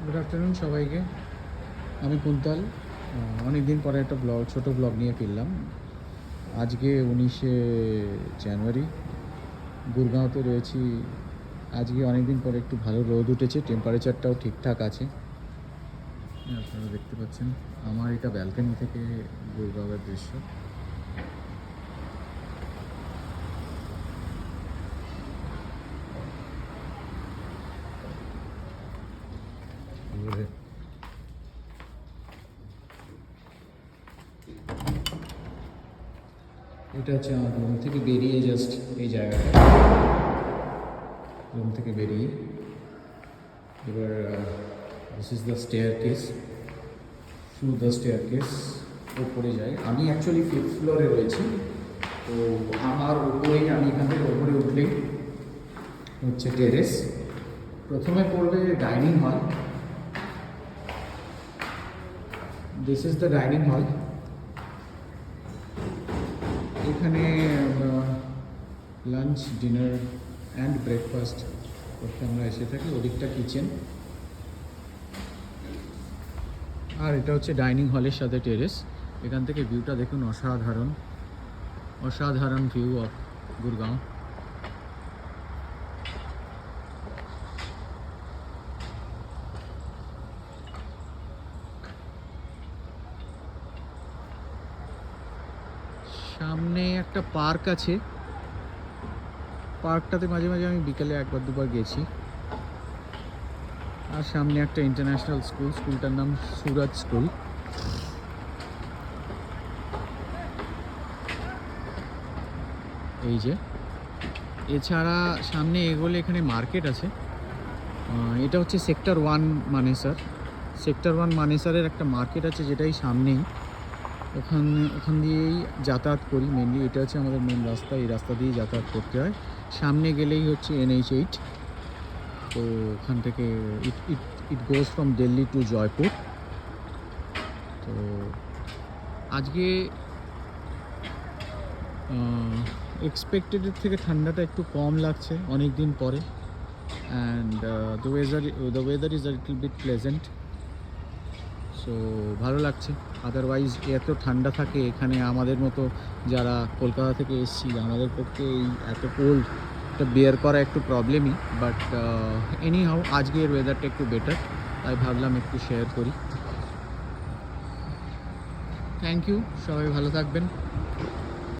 Good afternoon সবাইকে। আমি কুন্তল। অনেক দিন পরে একটা ছোটো ব্লগ নিয়ে ফিরলাম। আজকে 19শে জানুয়ারি, গুরগাঁওতে রয়েছি। আজকে অনেক দিন পরে একটু ভালো রোদ উঠেছে, টেম্পারেচারটাও ঠিকঠাক আছে। আপনারা দেখতে পাচ্ছেন আমার এটা ব্যালকনি থেকে গুরগাঁওয়ের দৃশ্য। এটা হচ্ছে আমার রুম থেকে বেরিয়ে জাস্ট এই জায়গাটা, রুম থেকে বেরিয়ে এবার this is the stair case. Through the stair case ওপরে যাই। আমি অ্যাকচুয়ালি 5th ফ্লোরে রয়েছি, তো আমার উপরেই, আমি এখান থেকে ওপরে উঠলেই হচ্ছে টেরেস। প্রথমে পড়বে dining hall. This is the dining hall. এখানে লাঞ্চ, ডিনার অ্যান্ড ব্রেকফাস্ট করতে আমরা এসে থাকি। ওদিকটা কিচেন, আর এটা হচ্ছে ডাইনিং হলের সাথে টেরেস। এখান থেকে ভিউটা দেখুন, অসাধারণ অসাধারণ ভিউ অফ গুরগাঁও। সামনে একটা পার্ক আছে, পার্কটাতে মাঝে মাঝে আমি বিকেলে একবার দুবার গেছি। আর সামনে একটা ইন্টারন্যাশনাল স্কুল, স্কুলটার নাম সুরজ স্কুল। এই যে, এছাড়া সামনে এগোলে এখানে মার্কেট আছে। এটা হচ্ছে সেক্টর 1 মানেসার। সেক্টর 1 মানেসারের একটা মার্কেট আছে, যেটাই সামনেই। ওখান দিয়েই যাতায়াত করি মেনলি। এটা হচ্ছে আমাদের মেন রাস্তা, এই রাস্তা দিয়েই যাতায়াত করতে হয়। সামনে গেলেই হচ্ছে NH8। তো ওখান থেকে ইট গোজ ফ্রম দিল্লি টু জয়পুর। তো আজকে এক্সপেক্টেডের থেকে ঠান্ডাটা একটু কম লাগছে অনেক দিন পরে। And the weather is a little bit pleasant, so ভালো লাগছে। আদারওয়াইজ এত ঠান্ডা থাকে এখানে, আমাদের মতো যারা কলকাতা থেকে এসেছি আমাদের পক্ষে এই এত কোল্ড এটা বিয়ার করা একটু প্রবলেমই। বাট এনি হাউ আজকের ওয়েদারটা একটু বেটার, তাই ভাবলাম একটু শেয়ার করি। থ্যাংক ইউ, সবাই ভালো থাকবেন।